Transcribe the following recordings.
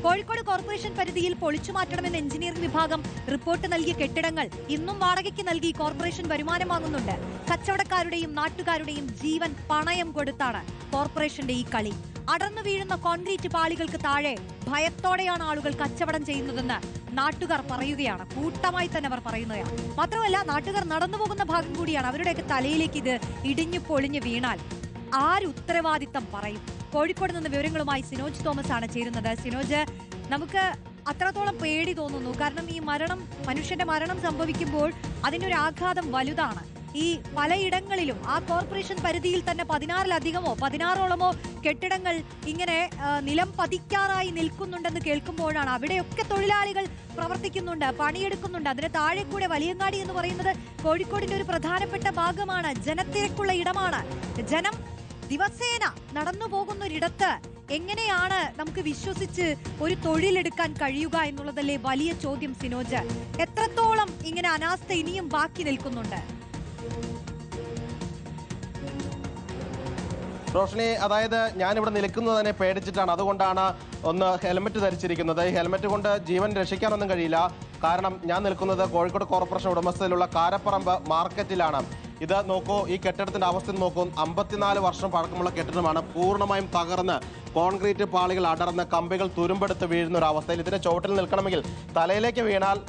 Kozhikode corporation പരിധിയിൽ പൊളിച്ചുമാറ്റണമെന്ന് engineering വിഭാഗം report നൽകിയ കെട്ടിടങ്ങൾ ഇന്നും വാടകയ്ക്ക് നൽകി കോർപ്പറേഷൻ വരുമാനം വാങ്ങുന്നുണ്ട്. കച്ചവടക്കാരുടെയും നാട്ടുകാരുടെയും ജീവൻ പണയം കൊടുത്താണ് കോർപ്പറേഷന്റെ ഈ കളി. അടർന്നു വീഴുന്ന കോൺക്രീറ്റ് പാളികൾക്ക് താഴെ ഭയത്തോടെയാണ് ആളുകൾ കച്ചവടം ചെയ്യുന്നതെന്ന് നാട്ടുകാർ പറയുകയാണ്. കൂട്ടമായി തന്നെ അവർ പറയുന്നതാണ്. മാത്രമല്ല, നാട്ടുകാർ നടന്നുപോകുന്ന ഭാഗം കൂടിയാണ്. അവരുടെയൊക്കെ തലയിലേക്ക് ഇത് ഇടിഞ്ഞു പൊളിഞ്ഞു വീണാൽ ആര് ഉത്തരവാദിത്തം പറയും? കോഴിക്കോട് നിന്ന് വിവരങ്ങളുമായി സിനോജ് തോമസ് ആണ് ചേരുന്നത്. സിനോജ്, നമുക്ക് അത്രത്തോളം പേടി തോന്നുന്നു. കാരണം ഈ മനുഷ്യന്റെ മരണം സംഭവിക്കുമ്പോൾ അതിന്റെ ഒരു ആഘാതം വലുതാണ്. ഈ പലയിടങ്ങളിലും ആ കോർപ്പറേഷൻ പരിധിയിൽ തന്നെ 16ഓളമോ കെട്ടിടങ്ങൾ ഇങ്ങനെ നിലം പതിക്കാറായി നിൽക്കുന്നുണ്ടെന്ന് കേൾക്കുമ്പോഴാണ്. അവിടെയൊക്കെ തൊഴിലാളികൾ പ്രവർത്തിക്കുന്നുണ്ട്, പണിയെടുക്കുന്നുണ്ട്. അതിന് താഴെ കൂടെ വലിയങ്ങാടി എന്ന് പറയുന്നത് കോഴിക്കോടിന്റെ ഒരു പ്രധാനപ്പെട്ട ഭാഗമാണ്, ജനത്തിരക്കുള്ള ഇടമാണ്. ജനം ദിവസേന നടന്നു പോകുന്നൊരിടത്ത് എങ്ങനെയാണ് നമുക്ക് വിശ്വസിച്ച് ഒരു തൊഴിലെടുക്കാൻ കഴിയുക എന്നുള്ളതല്ലേ വലിയ ചോദ്യം സിനോജ്. എത്രത്തോളം ഇങ്ങനെ അനാസ്ഥ ഇനിയും ബാക്കി നിൽക്കുന്നുണ്ട്? റോഷ്നി, അതായത് ഞാനിവിടെ നിൽക്കുന്നത് തന്നെ പേടിച്ചിട്ടാണ്. അതുകൊണ്ടാണ് ഒന്ന് ഹെൽമെറ്റ് ധരിച്ചിരിക്കുന്നത്. ഈ ഹെൽമെറ്റ് കൊണ്ട് ജീവൻ രക്ഷിക്കാനൊന്നും കഴിയില്ല. കാരണം ഞാൻ നിൽക്കുന്നത് കോഴിക്കോട് കോർപ്പറേഷൻ ഉടമസ്ഥയിലുള്ള കാരപ്പറമ്പ് മാർക്കറ്റിലാണ്. ഇത് നോക്കൂ, ഈ കെട്ടിടത്തിന്റെ അവസ്ഥ നോക്കൂ. 54 വർഷം പഴക്കമുള്ള കെട്ടിടമാണ്. പൂർണ്ണമായും തകർന്ന് കോൺക്രീറ്റ് പാളികൾ അടർന്ന് കമ്പികൾ തുരുമ്പെടുത്ത് വീഴുന്ന ഒരു അവസ്ഥയിൽ. ഇതിന്റെ ചുവട്ടിൽ നിൽക്കണമെങ്കിൽ തലയിലേക്ക് വീണാൽ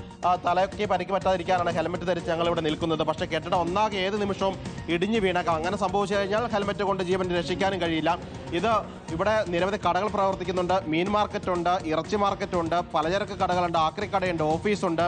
തലയ്ക്ക് പരിക്ക് പറ്റാതിരിക്കാനാണ് ഹെൽമെറ്റ് ധരിച്ച് ഞങ്ങളിവിടെ നിൽക്കുന്നത്. പക്ഷേ കെട്ടിടം ഒന്നാകെ ഏത് നിമിഷവും ഇടിഞ്ഞു വീണേക്കാം. അങ്ങനെ സംഭവിച്ചു കഴിഞ്ഞാൽ ഹെൽമെറ്റ് കൊണ്ട് ജീവൻ രക്ഷിക്കാനും കഴിയില്ല. ഇവിടെ നിരവധി കടകൾ പ്രവർത്തിക്കുന്നുണ്ട്. മീൻ മാർക്കറ്റുണ്ട്, ഇറച്ചി മാർക്കറ്റുണ്ട്, പലചരക്ക് കടകളുണ്ട്, ആക്രിക്കടയുണ്ട്, ഓഫീസുണ്ട്,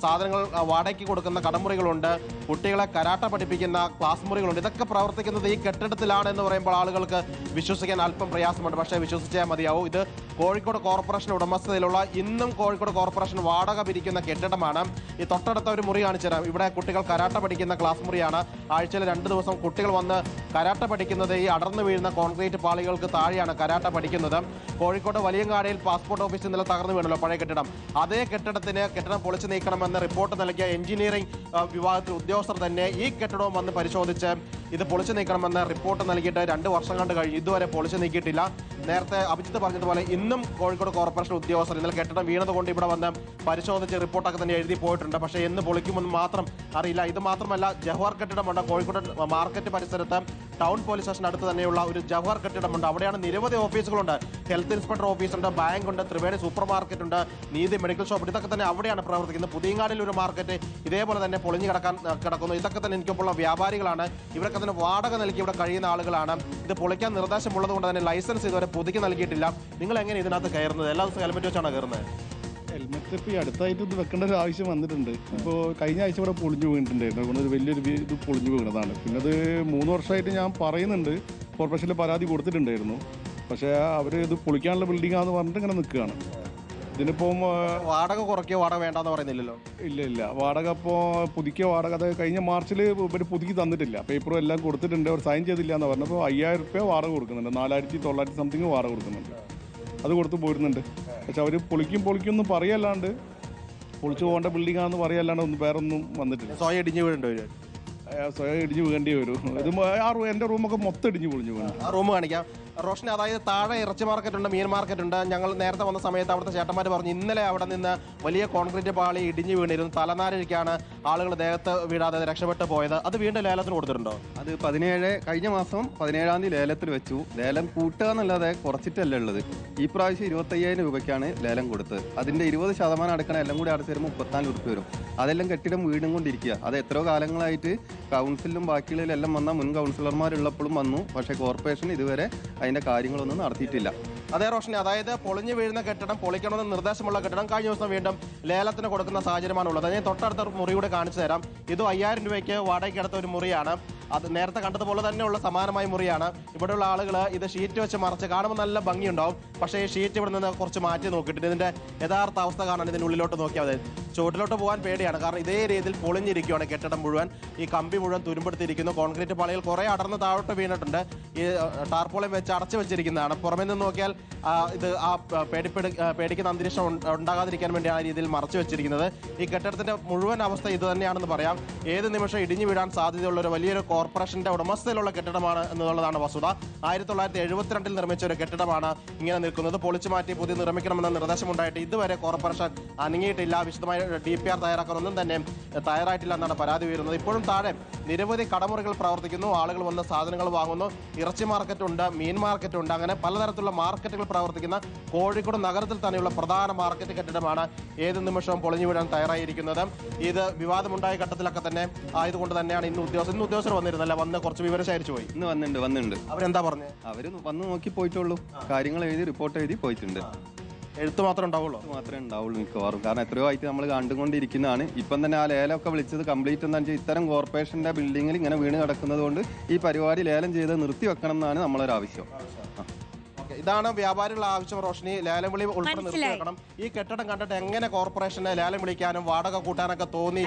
സാധനങ്ങൾ വാടകയ്ക്ക് കൊടുക്കുന്ന കടമുറികളുണ്ട്, കുട്ടികളെ കരാട്ട പഠിപ്പിക്കുന്ന ക്ലാസ് മുറികളുണ്ട്. ഇതൊക്കെ പ്രവർത്തിക്കുന്നത് ഈ കെട്ടിടത്തിലാണ് എന്ന് പറയുമ്പോൾ ആളുകൾക്ക് വിശ്വസിക്കാൻ അല്പം പ്രയാസമുണ്ട്. പക്ഷേ വിശ്വസിച്ചാൽ മതിയാവും. ഇത് കോഴിക്കോട് കോർപ്പറേഷൻ ഉടമസ്ഥതയിലുള്ള ഇന്നും കോഴിക്കോട് കോർപ്പറേഷൻ വാടക പിരിക്കുന്ന കെട്ടിടമാണ്. ഈ തൊട്ടടുത്ത ഒരു മുറി കാണിച്ചു തരാം. ഇവിടെ കുട്ടികൾ കരാട്ട പഠിക്കുന്ന ക്ലാസ് മുറിയാണ്. ആഴ്ചയിൽ 2 ദിവസം കുട്ടികൾ വന്ന് കരാട്ട പഠിക്കുന്നത് ഈ അടർന്നു വീഴുന്ന കോൺക്രീറ്റ് പാളികൾക്ക് താഴെയാണ് കരാട്ട പഠിക്കുന്നത്. കോഴിക്കോട് വലിയങ്ങാടിയിൽ പാസ്പോർട്ട് ഓഫീസ് ഇന്നലെ തകർന്നു വീണല്ലോ, പഴയ കെട്ടിടം. അതേ കെട്ടിടം പൊളിച്ചു നീക്കണമെന്ന് റിപ്പോർട്ട് നൽകിയ എഞ്ചിനീയറിംഗ് വിഭാഗത്തിൽ ഉദ്യോഗസ്ഥർ തന്നെ ഈ കെട്ടിടവും വന്ന് പരിശോധിച്ച് ഇത് പൊളിച്ചു നീക്കണമെന്ന് റിപ്പോർട്ട് നൽകിയിട്ട് 2 വർഷം കണ്ട് കഴിഞ്ഞു. ഇതുവരെ പൊളിച്ചു നീക്കിയിട്ടില്ല. നേരത്തെ അഭിജിത്ത് പറഞ്ഞതുപോലെ ഇന്നും കോഴിക്കോട് കോർപ്പറേഷൻ ഉദ്യോഗസ്ഥർ ഇന്നലെ കെട്ടിടം വീണതുകൊണ്ട് ഇവിടെ വന്ന് പരിശോധിച്ച് റിപ്പോർട്ടൊക്കെ തന്നെ എഴുതി പോയിട്ടുണ്ട്. പക്ഷേ എന്ന് പൊളിക്കുമെന്ന് മാത്രം അറിയില്ല. ഇത് മാത്രമല്ല, ജവഹർ കെട്ടിടമുണ്ട് കോഴിക്കോട് മാർക്കറ്റ് പരിസരത്ത്. ടൗൺ പോലീസ് സ്റ്റേഷൻ അടുത്ത് തന്നെയുള്ള ഒരു ജവഹർ കെട്ടിടമുണ്ട്. അവിടെയാണ് നിരവധി ഓഫീസുകളുണ്ട്. ഹെൽത്ത് ഇൻസ്പെക്ടർ ഓഫീസുണ്ട്, ബാങ്കുണ്ട്, ത്രിവേണി സൂപ്പർ മാർക്കറ്റ് ഉണ്ട്, നീതി മെഡിക്കൽ ഷോപ്പ്. ഇതൊക്കെ തന്നെ അവിടെയാണ് പ്രവർത്തിക്കുന്നത്. പുതിയങ്ങാടിൽ ഒരു മാർക്കറ്റ് ഇതേപോലെ തന്നെ പൊളിഞ്ഞു കിടക്കുന്നു. ഇതൊക്കെ തന്നെ എനിക്കൊപ്പമുള്ള വ്യാപാരികളാണ്. ഇവരൊക്കെ തന്നെ വാടക നൽകി ഇവിടെ കഴിയുന്ന ആളുകളാണ്. ഇത് പൊളിക്കാൻ നിർദ്ദേശമുള്ളത് കൊണ്ട് തന്നെ ലൈസൻസ് ഇതുവരെ പുതുക്കി നൽകിയിട്ടില്ല. നിങ്ങൾ എങ്ങനെ ഇതിനകത്ത് കയറുന്നത്? എല്ലാ ദിവസവും ഹെൽമെറ്റ് വെച്ചാണ് കയറുന്നത്? ഹെൽമെറ്റ് ഇപ്പോൾ ഈ അടുത്തായിട്ട് ഇത് വെക്കേണ്ട ഒരു ആവശ്യം വന്നിട്ടുണ്ട്. ഇപ്പോൾ കഴിഞ്ഞ ആഴ്ച ഇവിടെ പൊളിഞ്ഞു വീണിട്ടുണ്ടായിരുന്നു. അതുകൊണ്ട് ഒരു വലിയൊരു ഇത് പൊളിഞ്ഞു വീണതാണ്. പിന്നെ അത് 3 വർഷമായിട്ട് ഞാൻ പറയുന്നുണ്ട്, കോർപ്പറേഷനിൽ പരാതി കൊടുത്തിട്ടുണ്ടായിരുന്നു. പക്ഷേ അവർ ഇത് പൊളിക്കാനുള്ള ബിൽഡിംഗാന്ന് പറഞ്ഞിട്ട് ഇങ്ങനെ നിൽക്കുകയാണ്. ഇതിനിപ്പം വാടക കുറയ്ക്കുക, വാടക വേണ്ടെന്ന് പറയുന്നില്ലല്ലോ. ഇല്ല, വാടക ഇപ്പോൾ പുതുക്കിയ വാടക അത് കഴിഞ്ഞ മാർച്ചിൽ ഇവർ പുതുക്കി തന്നിട്ടില്ല. പേപ്പറും എല്ലാം കൊടുത്തിട്ടുണ്ട്, അവർ സൈൻ ചെയ്തില്ല എന്ന് പറഞ്ഞപ്പോൾ 5000 രൂപ വാടക കൊടുക്കുന്നുണ്ട്. 4900 സംതിങ് വാടക കൊടുക്കുന്നുണ്ട്. അത് കൊടുത്ത് പോരുന്നുണ്ട്. പക്ഷെ അവർ പൊളിക്കും പറയല്ലാണ്ട്, പൊളിച്ചു പോകേണ്ട ബിൽഡിംഗാണെന്ന് പറയല്ലാണ്ട് വേറെ ഒന്നും വന്നിട്ടില്ല. സ്വയം ഇടിഞ്ഞു വീഴേണ്ടി വരും. സ്വയം ഇടിഞ്ഞു വീഴേണ്ടി വരും. ഇത് എൻ്റെ റൂമൊക്കെ മൊത്തം ഇടിഞ്ഞു പൊളിഞ്ഞു വീണു. ആ റൂം കാണിക്കാം റോഷനി. അതായത് താഴെ ഇറച്ചി മാർക്കറ്റുണ്ട്, മീൻ മാർക്കറ്റുണ്ട്. ഞങ്ങൾ നേരത്തെ വന്ന സമയത്ത് അവിടുത്തെ ചേട്ടന്മാർ പറഞ്ഞു ഇന്നലെ അവിടെ നിന്ന് വലിയ കോൺക്രീറ്റ് പാളി ഇടിഞ്ഞു വീണിരുന്നു. തലനാരിഴയ്ക്കാണ് ആളുകൾ ദേഹത്ത് വീഴാതെ രക്ഷപ്പെട്ടു പോയത്. അത് വീണ്ടും ലേലത്തിന് കൊടുത്തിട്ടുണ്ടോ? അത് കഴിഞ്ഞ മാസം 17-ാം തീയതി ലേലത്തിൽ വെച്ചു. ലേലം കൂട്ടുക എന്നല്ലാതെ കുറച്ചിട്ടല്ല ഉള്ളത്. ഈ പ്രാവശ്യം 25,000 രൂപയ്ക്കാണ് ലേലം കൊടുത്തത്. അതിൻ്റെ 20% അടക്കണം. എല്ലാം കൂടി അടച്ചു വരുമ്പോൾ 34 രൂപ വരും. അതെല്ലാം കെട്ടിടം വീടും കൊണ്ടിരിക്കുക. അത് എത്രയോ കാലങ്ങളായിട്ട് കൗൺസിലും ബാക്കിയുള്ളതിലും എല്ലാം വന്ന മുൻ കൗൺസിലർമാരുള്ളപ്പോഴും വന്നു. പക്ഷേ കോർപ്പറേഷൻ ഇതുവരെ അതിൻ്റെ കാര്യങ്ങളൊന്നും നടത്തിയിട്ടില്ല. അതേ റോഷനി, അതായത് പൊളിഞ്ഞു വീഴുന്ന കെട്ടിടം, പൊളിക്കണമെന്ന് നിർദ്ദേശമുള്ള കെട്ടിടം കഴിഞ്ഞ ദിവസം വീണ്ടും ലേലത്തിന് കൊടുക്കുന്ന സാഹചര്യമാണുള്ളത്. ഞാൻ തൊട്ടടുത്ത മുറി കൂടെ കാണിച്ചു തരാം. ഇത് 5000 രൂപയ്ക്ക് വാടകയ്ക്ക് എടുത്ത ഒരു മുറിയാണ്. അത് നേരത്തെ കണ്ടതുപോലെ തന്നെയുള്ള സമാനമായ മുറിയാണ്. ഇവിടെയുള്ള ആളുകൾ ഇത് ഷീറ്റ് വെച്ച് മറച്ച് കാണുമ്പോൾ നല്ല ഭംഗിയുണ്ടാവും. പക്ഷേ ഈ ഷീറ്റ് ഇവിടെ നിന്ന് കുറച്ച് മാറ്റി നോക്കിയിട്ട് ഇതിൻ്റെ യഥാർത്ഥ അവസ്ഥ കാണാൻ ഇതിനുള്ളിലോട്ട് നോക്കിയാൽ മതി. ചുവട്ടിലോട്ട് പോകാൻ പേടിയാണ്. കാരണം ഇതേ രീതിയിൽ പൊളിഞ്ഞിരിക്കുകയാണ് കെട്ടിടം മുഴുവൻ. ഈ കമ്പി മുഴുവൻ തുരുമ്പെടുത്തിരിക്കുന്നു. കോൺക്രീറ്റ് പാളികൾ കുറേ അടർന്ന് താഴോട്ട് വീണിട്ടുണ്ട്. ഈ ടാർപോളിയം വെച്ച് അടച്ചു വെച്ചിരിക്കുന്നതാണ്. പുറമേ നിന്ന് നോക്കിയാൽ ഇത് ആ പേടിക്കുന്ന അന്തരീക്ഷം ഉണ്ടാകാതിരിക്കാൻ വേണ്ടി ആ രീതിയിൽ മറച്ചു വെച്ചിരിക്കുന്നത്. ഈ കെട്ടിടത്തിന്റെ മുഴുവൻ അവസ്ഥ ഇത് തന്നെയാണെന്ന് പറയാം. ഏത് നിമിഷം ഇടിഞ്ഞു വീഴാൻ സാധ്യതയുള്ള ഒരു വലിയൊരു കോർപ്പറേഷന്റെ ഉടമസ്ഥയിലുള്ള കെട്ടിടമാണ് എന്നുള്ളതാണ് വസ്തുത. 1972 നിർമ്മിച്ച ഒരു കെട്ടിടമാണ് ഇങ്ങനെ നിൽക്കുന്നത്. പൊളിച്ചു മാറ്റി പുതിയ നിർമ്മിക്കണമെന്ന നിർദ്ദേശമുണ്ടായിട്ട് ഇതുവരെ കോർപ്പറേഷൻ അനങ്ങിയിട്ടില്ല. വിശദമായ DPR തയ്യാറാക്കാനൊന്നും തന്നെ തയ്യാറായിട്ടില്ല എന്നാണ് പരാതി ഉയരുന്നത്. ഇപ്പോഴും താഴെ നിരവധി കടമുറികൾ പ്രവർത്തിക്കുന്നു. ആളുകൾ വന്ന് സാധനങ്ങൾ വാങ്ങുന്നു. ഇറച്ചി മാർക്കറ്റുണ്ട്, മീൻ മാർക്കറ്റുണ്ട്, അങ്ങനെ പലതരത്തിലുള്ള മാർക്കറ്റുകൾ പ്രവർത്തിക്കുന്ന കോഴിക്കോട് നഗരത്തിൽ തന്നെയുള്ള പ്രധാന മാർക്കറ്റ് കെട്ടിടമാണ് ഏത് നിമിഷവും പൊളിഞ്ഞു വീഴാൻ തയ്യാറായിരിക്കുന്നത്. ഇത് വിവാദമുണ്ടായ ഘട്ടത്തിലൊക്കെ തന്നെ ആയതുകൊണ്ട് തന്നെയാണ് ഇന്ന് ഉദ്യോഗസ്ഥർ വന്നിരുന്നല്ല, വന്ന് കുറച്ച് വിവരം ശേഖരിച്ചു പോയി. ഇന്ന് വന്നിട്ടുണ്ട്. അവരെന്താ പറഞ്ഞത്? അവര് വന്ന് നോക്കി പോയിട്ടുള്ളൂ. കാര്യങ്ങൾ എഴുതി റിപ്പോർട്ട് എഴുതി പോയിട്ടുണ്ട്. എഴുത്ത് മാത്രമേ ഉണ്ടാവുള്ളൂ? മാത്രമേ ഉണ്ടാവുള്ളൂ മിക്കവാറും. കാരണം എത്രയോ ആയിട്ട് നമ്മൾ കണ്ടുകൊണ്ടിരിക്കുന്നതാണ്. ഇപ്പം തന്നെ ആ ലേലമൊക്കെ വിളിച്ചത് കംപ്ലീറ്റ് എന്താണെന്ന് വെച്ചാൽ ഇത്തരം കോർപ്പറേഷന്റെ ബിൽഡിങ്ങിൽ ഇങ്ങനെ വീണ് കിടക്കുന്നത് കൊണ്ട് ഈ പരിപാടി ലേലം ചെയ്ത് നിർത്തി വെക്കണം എന്നാണ് നമ്മളൊരു ആവശ്യം. ഇതാണ് വ്യാപാരികളുടെ ആവശ്യം. റോഷിനി, ലേലം വിളി ഉൾപ്പെടെ നിർത്തിവെക്കണം. ഈ കെട്ടിടം കണ്ടിട്ട് എങ്ങനെ കോർപ്പറേഷനെ ലേലം വിളിക്കാനും വാടക കൂട്ടാനൊക്കെ തോന്നി?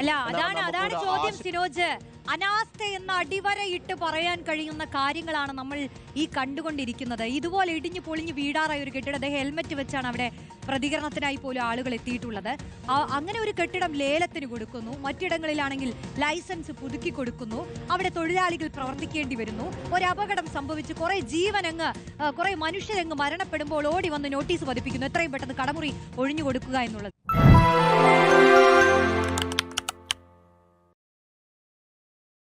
അതാണ് ചോദ്യം സിനോജ്. അനാസ്ഥ എന്ന അടിവരയിട്ട് പറയാൻ കഴിയുന്ന കാര്യങ്ങളാണ് നമ്മൾ ഈ കണ്ടുകൊണ്ടിരിക്കുന്നത്. ഇതുപോലെ ഇടിഞ്ഞു പൊളിഞ്ഞു വീടാറായ ഒരു കെട്ടിടം, ഹെൽമെറ്റ് വെച്ചാണ് അവിടെ പ്രതികരണത്തിനായി പോലും ആളുകൾ എത്തിയിട്ടുള്ളത്. അങ്ങനെ ഒരു കെട്ടിടം ലേലത്തിന് കൊടുക്കുന്നു. മറ്റിടങ്ങളിലാണെങ്കിൽ ലൈസൻസ് പുതുക്കി കൊടുക്കുന്നു. അവിടെ തൊഴിലാളികൾ പ്രവർത്തിക്കേണ്ടി വരുന്നു. ഒരു അപകടം സംഭവിച്ച് കുറെ മനുഷ്യരങ്ങ് മരണപ്പെടുമ്പോൾ ഓടി വന്ന് നോട്ടീസ് പതിപ്പിക്കുന്നു. എത്രയും പെട്ടെന്ന് കടമുറി ഒഴിഞ്ഞു കൊടുക്കുക എന്നുള്ളത്.